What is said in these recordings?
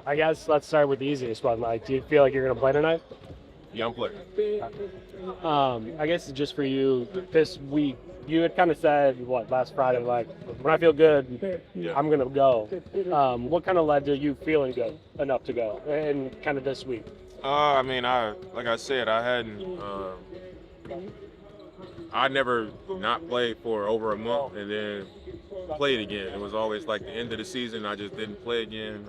I guess let's start with the easiest one. Like, do you feel like you're going to play tonight? Yeah, I'm playing. I guess just for you, this week, you had kind of said, last Friday, like, when I feel good, Yeah. I'm going to go. What kind of led to you feeling good enough to go, and kind of this week? Like I said, I never not played for over a month and then played again. It was always like the end of the season. I just didn't play again.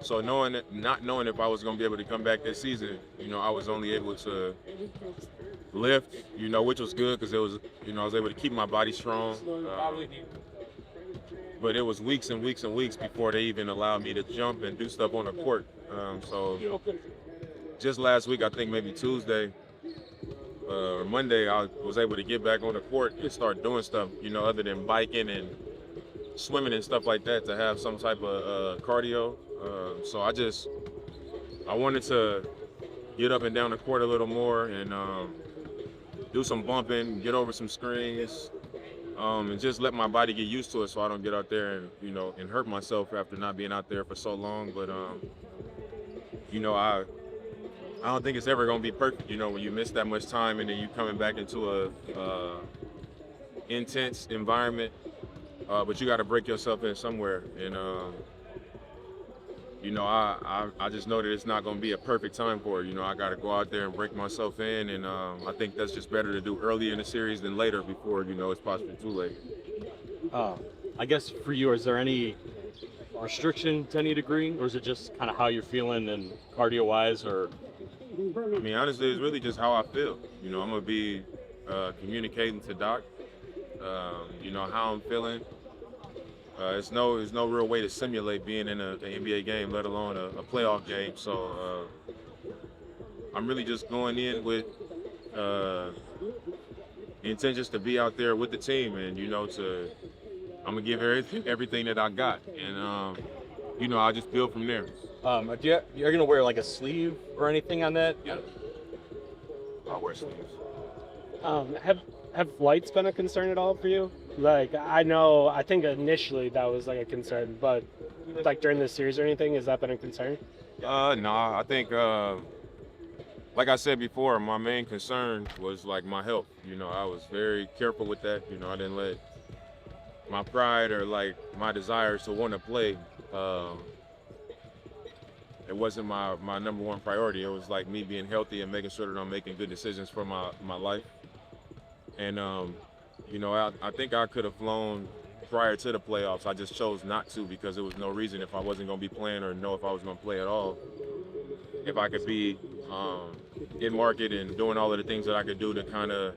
So not knowing if I was going to be able to come back this season, I was only able to lift, which was good because it was, I was able to keep my body strong. But it was weeks and weeks and weeks before they even allowed me to jump and do stuff on the court. So just last week, I think maybe Tuesday or Monday, I was able to get back on the court and start doing stuff, other than biking and swimming and stuff like that to have some type of cardio. So I wanted to get up and down the court a little more and do some bumping, get over some screens, and just let my body get used to it so I don't get out there and, and hurt myself after not being out there for so long. But, I don't think it's ever going to be perfect, when you miss that much time and then you coming back into a intense environment. But you got to break yourself in somewhere. And, I just know that it's not going to be a perfect time for it. I got to go out there and break myself in. And I think that's just better to do early in the series than later before, it's possibly too late. I guess for you, is there any restriction to any degree, or is it just kind of how you're feeling and cardio-wise, or? Honestly, it's really just how I feel. I'm going to be communicating to Doc, how I'm feeling. There's no real way to simulate being in an NBA game, let alone a playoff game. So I'm really just going in with the intentions to be out there with the team and, I'm going to give everything that I got. And, I'll just build from there. You're going to wear like a sleeve or anything on that? Yeah. I'll wear sleeves. Have flights been a concern at all for you? Like, I think initially that was like a concern, but like during this series or anything, has that been a concern? No, I think, like I said before, my main concern was like my health. I was very careful with that. I didn't let my pride or like my desires to want to play. It wasn't my number one priority. It was like me being healthy and making sure that I'm making good decisions for my life. And, I think I could have flown prior to the playoffs. I just chose not to because there was no reason if I wasn't going to be playing or know if I was going to play at all. If I could be in market and doing all of the things that I could do to kind of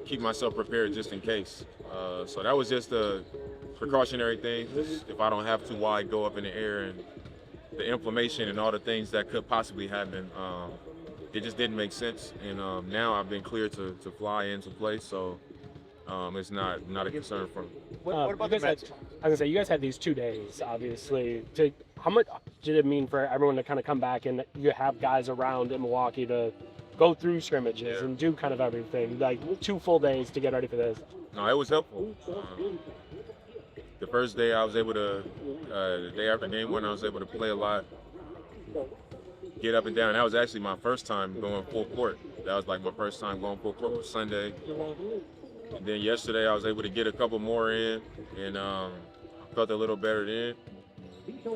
keep myself prepared just in case. So that was just a precautionary thing. If I don't have to, why go up in the air and the inflammation and all the things that could possibly happen. It just didn't make sense, and now I've been cleared to fly into place, so it's not a concern for me. What about the Mets? I was gonna say, you guys had these 2 days, obviously. How much did it mean for everyone to kind of come back and you have guys around in Milwaukee to go through scrimmages and do kind of everything, like 2 full days to get ready for this? No, it was helpful. The first day I was able to, the day after game 1, I was able to play a lot. Get up and down. That was actually my first time going full court. That was like my first time going full court was Sunday. And then yesterday I was able to get a couple more in and felt a little better then.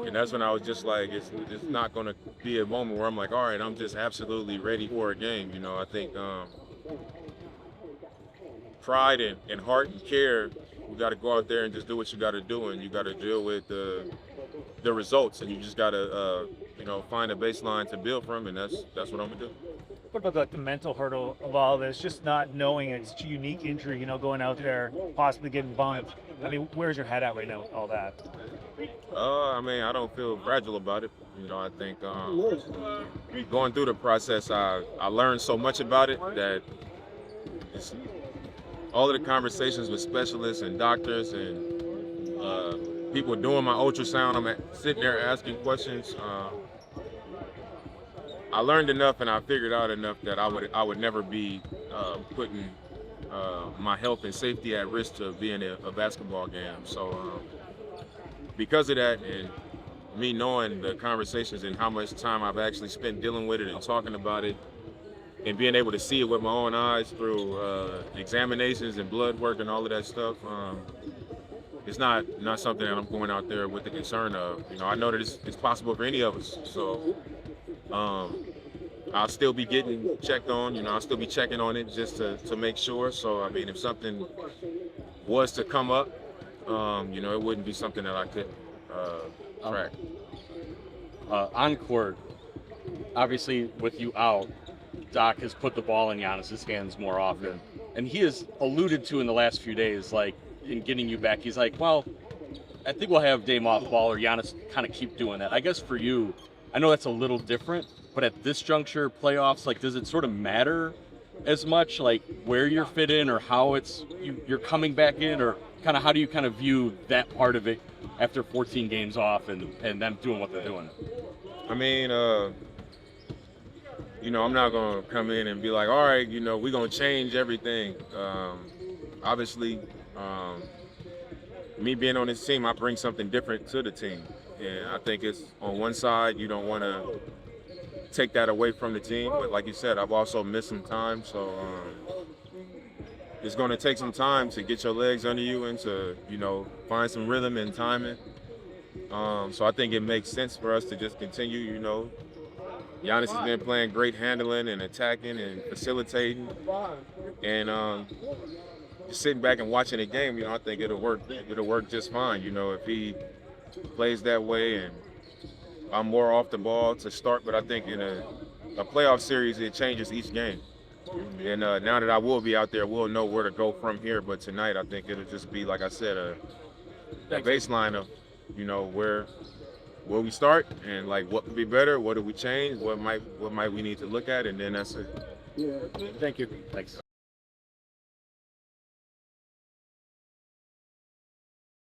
And that's when I was just like, it's not going to be a moment where I'm like, all right, I'm just absolutely ready for a game. I think pride and heart and care, you got to go out there and just do what you got to do, and you got to deal with the results, and you just got to find a baseline to build from, and that's what I'm gonna do. What about the mental hurdle of all this? Just not knowing it's a unique injury, going out there, possibly getting bumped. Where's your head at right now with all that? I don't feel fragile about it. I think going through the process, I learned so much about it that it's all of the conversations with specialists and doctors and people doing my ultrasound. I'm sitting there asking questions. I learned enough and I figured out enough that I would never be putting my health and safety at risk to be in a basketball game. So because of that, and me knowing the conversations and how much time I've actually spent dealing with it and talking about it, and being able to see it with my own eyes through examinations and blood work and all of that stuff, it's not something that I'm going out there with the concern of. You know, I know that it's possible for any of us. So I'll still be getting checked on. You know, I'll still be checking on it just to make sure. So, I mean, if something was to come up, you know, it wouldn't be something that I could track. On court, obviously with you out, Doc has put the ball in Giannis's hands more often. And he has alluded to in the last few days, like, in getting you back, he's like, well, I think we'll have Dame off ball or Giannis kind of keep doing that. I guess for you, I know that's a little different, but at this juncture, playoffs, like, does it sort of matter as much, like, where you're fit in or how you're coming back in, or kind of how do you kind of view that part of it after 14 games off and them doing what they're doing? I mean, you know, I'm not going to come in and be like, all right, you know, we're going to change everything. Obviously, me being on this team, I bring something different to the team. And I think it's on one side, you don't want to take that away from the team. But like you said, I've also missed some time. So it's going to take some time to get your legs under you and to, you know, find some rhythm and timing. So I think it makes sense for us to just continue, you know. Giannis has been playing great handling and attacking and facilitating. And just sitting back and watching the game, you know, I think it'll work just fine. You know, if he plays that way, and I'm more off the ball to start, but I think in a playoff series, it changes each game. And now that I will be out there, we'll know where to go from here. But tonight, I think it'll just be, like I said, a baseline of, you know, where we start and like what could be better, what do we change, what might we need to look at, and then that's it. Thank you. Thanks.